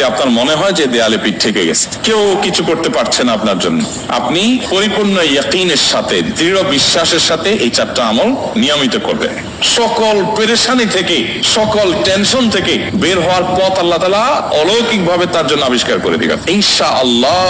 আপনার মনে হয় যে দেয়ালে পিঠ থেকে গেছে, কেউ কিছু করতে পারছে না আপনার জন্য, আপনি পরিপূর্ণ ইয়াকিনের সাথে, দৃঢ় বিশ্বাসের সাথে এই চারটা আমল নিয়মিত করবেন। সকল পেরেশানি থেকে, সকল টেনশন থেকে বের হওয়ার পথ আল্লাহ তাআলা অলৌকিক ভাবে তার জন্য আবিষ্কার করে দিবেন। ইনশাআল্লাহ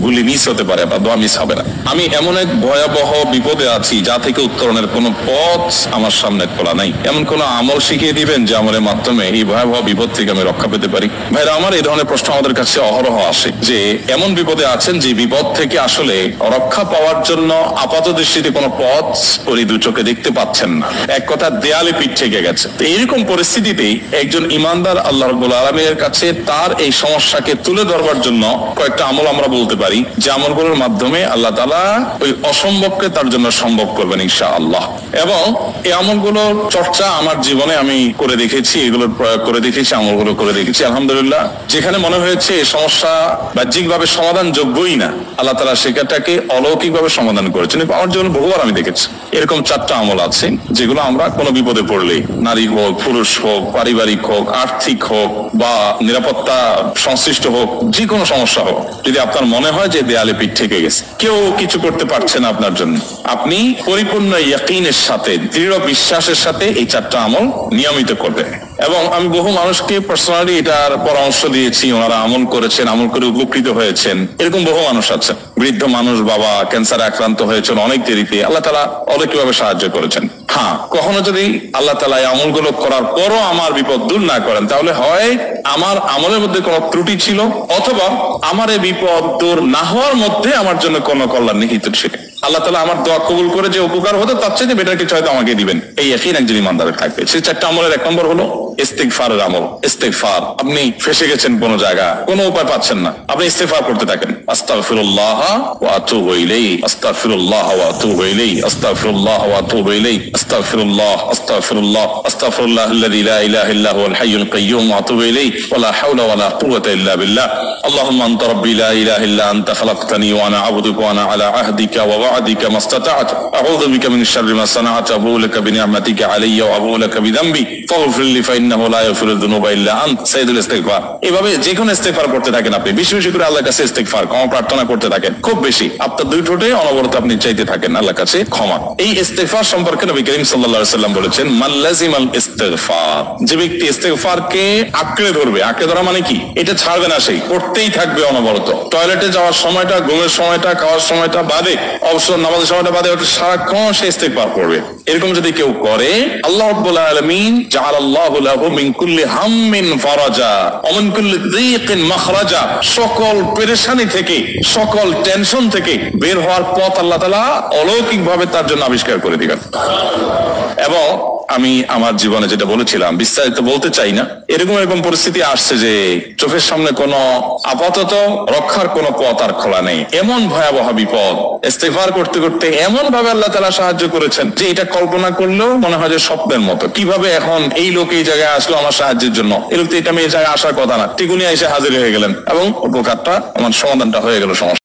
গুলি মিস হতে পারে, আপনার দোয়া মিস হবে না। আমি এমন এক ভয়াবহ বিপদে আছি যা থেকে উত্তরণের কোনো পথ আমার সামনে খোলা নাই, এমন কোন আমল শিখিয়ে দিবেন যে আমলের মাধ্যমে এই ভয়াবহ বিপদ থেকে আমি রক্ষা পেতে পারি। ভাইরা আমার, এই ধরনের প্রশ্ন আমাদের কাছে অহরহ আসে যে এমন বিপদে আছেন যে বিপদ থেকে আসলে রক্ষা পাওয়ার জন্য আপাত দৃষ্টিতে কোনো পথ ওই দু চোখে দেখতে পাচ্ছেন না, এক কথা দেয়ালে পিঠ থেকে গেছে। তো এইরকম পরিস্থিতিতেই একজন ইমানদার আল্লাহ রাব্বুল আলামিনের কাছে তার এই সমস্যাকে তুলে ধরবার জন্য কয়েকটা আমল আমরা বলতে পারি, যে আমলগুলোর মাধ্যমে আল্লাহ তাআলা ওই অসম্ভবকে তার জন্য সম্ভব করবেন ইনশাআল্লাহ। এবং এই আমলগুলোর চর্চা আমার জীবনে আমি করে দেখেছি, এগুলোর প্রয়োগ করে দেখেছি, আমলগুলো করে দেখেছি। আলহামদুলিল্লাহ, যেখানে মনে হয়েছে এই সমস্যা বাহ্যিকভাবে সমাধান যোগ্যই না, আল্লাহ তাআলা সেটাকে অলৌকিকভাবে সমাধান করেছেন। আমার জীবনে বহুবার আমি দেখেছি। এরকম চারটা আমল আছে যেগুলো আমরা কোনো বিপদে পড়লে, নারী হোক, পুরুষ হোক, পারিবারিক হোক, আর্থিক হোক বা নিরাপত্তা সংশ্লিষ্ট হোক, যে কোনো সমস্যা হোক, যদি আপনার মনে হয় যে দেয়ালে পিঠ থেকে গেছে, কেউ কিছু করতে পারছে না আপনার জন্য, আপনি পরিপূর্ণ ইয়াকিনের সাথে, দৃঢ় বিশ্বাসের সাথে এই চারটা আমল নিয়মিত করবেন। এবং আমি বহু মানুষকে পার্সোনালি এটার পরামর্শ দিয়েছি, ওনারা আমল করেছেন, আমল করে উপকৃত হয়েছেন। এরকম বহু মানুষ আছে, বৃদ্ধ মানুষ, বাবা ক্যান্সারে আক্রান্ত হয়েছেন অনেক দেরিতে, আল্লাহ তাআলা অলৌকিকভাবে সাহায্য করেছেন। হ্যাঁ, কখনো যদি আল্লাহ তাআলা এই আমলগুলো করার পরও আমার বিপদ দূর না করেন, তাহলে হয় আমার আমলের মধ্যে কোনো ত্রুটি ছিল, অথবা আমার এই বিপদ দূর না হওয়ার মধ্যে আমার জন্য কোনো কল্যাণ নিহিত ছিল। আল্লাহ তাআলা আমার দোয়া কবুল করে যে উপকার হতো তার চেয়ে বেটার কিছু হয়তো আমাকে দিবেন, এই ইয়াকিন একজন ইমানদারের থাকবে। সেই চারটা আমলের এক নম্বর হলো ইস্তিগফারের আমল। ইস্তিগফার, আপনি ফেসে গেছেন কোন জায়গা, কোনো উপায় পাচ্ছেন না, আপনি ইস্তিগফার করতে থাকেন। আস্তাগফিরুল্লাহ ওয়া আতুবু ইলাইহি, আস্তাগফিরুল্লাহ ওয়া আতুবু ইলাইহি, আস্তাগফিরুল্লাহ ওয়া আতুবু ইলাইহি, আস্তাগফিরুল্লাহ, আস্তাগফিরুল্লাহ, আস্তাগফিরুল্লাহাল্লাযী লা ইলাহা ইল্লা হুয়াল হাইয়ুল কাইয়্যুম ওয়া আতুবু ইলাইহি ওয়া লা হাওলা ওয়া লা কুওয়াতা ইল্লা বিল্লাহ। আল্লাহুম্মা আনতা রাব্বী লা ইলাহা ইল্লা আনতা খালাকতানি ওয়া আনা আবদুকা ওয়া আনা আলা আহদিকা ওয়া ওয়া'দিকা মাস্তাতা'তু আউযু বিকা মিন শাররি মা সানা'তু আবু'ু লাকা বিনি'মাতিকা আলাইয়া ওয়া আবু'ু লাকা বিযামবি ফাগফির লি ফাইন্নাহু লা ইয়াগফিরুয যুনুবা ইল্লা আনতা সাইয়্যিদুল ইস্তিগফার। এভাবে যে কোনো ইস্তিগফার করতে থাকেন, আপনি বেশি বেশি করে আল্লাহর কাছে ইস্তিগফার, ক্ষমা প্রার্থনা করতে থাকেন, খুব বেশি, আপনার দুই ঠোঁটে অনবরত আপনি চাইতে থাকেন আল্লাহর কাছে ক্ষমা। এই ইস্তিগফার সম্পর্কে নবী করিম সাল্লাল্লাহু আলাইহি ওয়াসাল্লাম বলেছেন, মান লাযিমাল ইস্তিগফার, যে ব্যক্তি ইস্তিগফারকে আঁকড়ে ধরবে, আঁকড়ে ধরা মানে কি, এটা ছাড়বে না, সেই করতেই থাকবে অনবরত। টয়লেটে যাওয়ার সময়টা, ঘুমের সময়টা, খাওয়ার সময়টা বাদে, অবসর নামাজের সময়টা বাদে, ওটা সারাক্ষণ সে ইস্তিগফার করবে। এরকম যদি কেউ করে, আল্লাহ রাব্বুল আলামিন জাআলাল্লাহু লাহু মিন কুল্লি হাম্মিন ফারাজা ওয়া মিন কুল্লি যিকিন মাখরাজা, সকল পেরেশানি থেকে, সকল টেনশন থেকে বের হওয়ার পথ আল্লাহ তাআলা অলৌকিক ভাবে তার জন্য আবিষ্কার করে দিবেন। এবং আমি আমার জীবনে যেটা বলেছিলাম, বিস্তারিত বলতে চাই না, এরকম পরিস্থিতি আসছে যে চোখের সামনে কোনো আপাতত রক্ষার কোনো পথ আর খোলা নেই, এমন ভয়াবহ বিপদ। ইস্তিগফার করতে করতে এমন ভাবে আল্লাহ তাআলা সাহায্য করেছেন যে এটা কল্পনা করলেও মনে হয় যে স্বপ্নের মতো। কিভাবে এখন এই লোক এই জায়গায় আসলো আমার সাহায্যের জন্য, এই লোক তো এটা আমি এই জায়গায় আসার কথা না, ঠিকুনি এসে হাজির হয়ে গেলেন এবং উপকারটা, আমার সমাধানটা হয়ে গেল সমস্যা।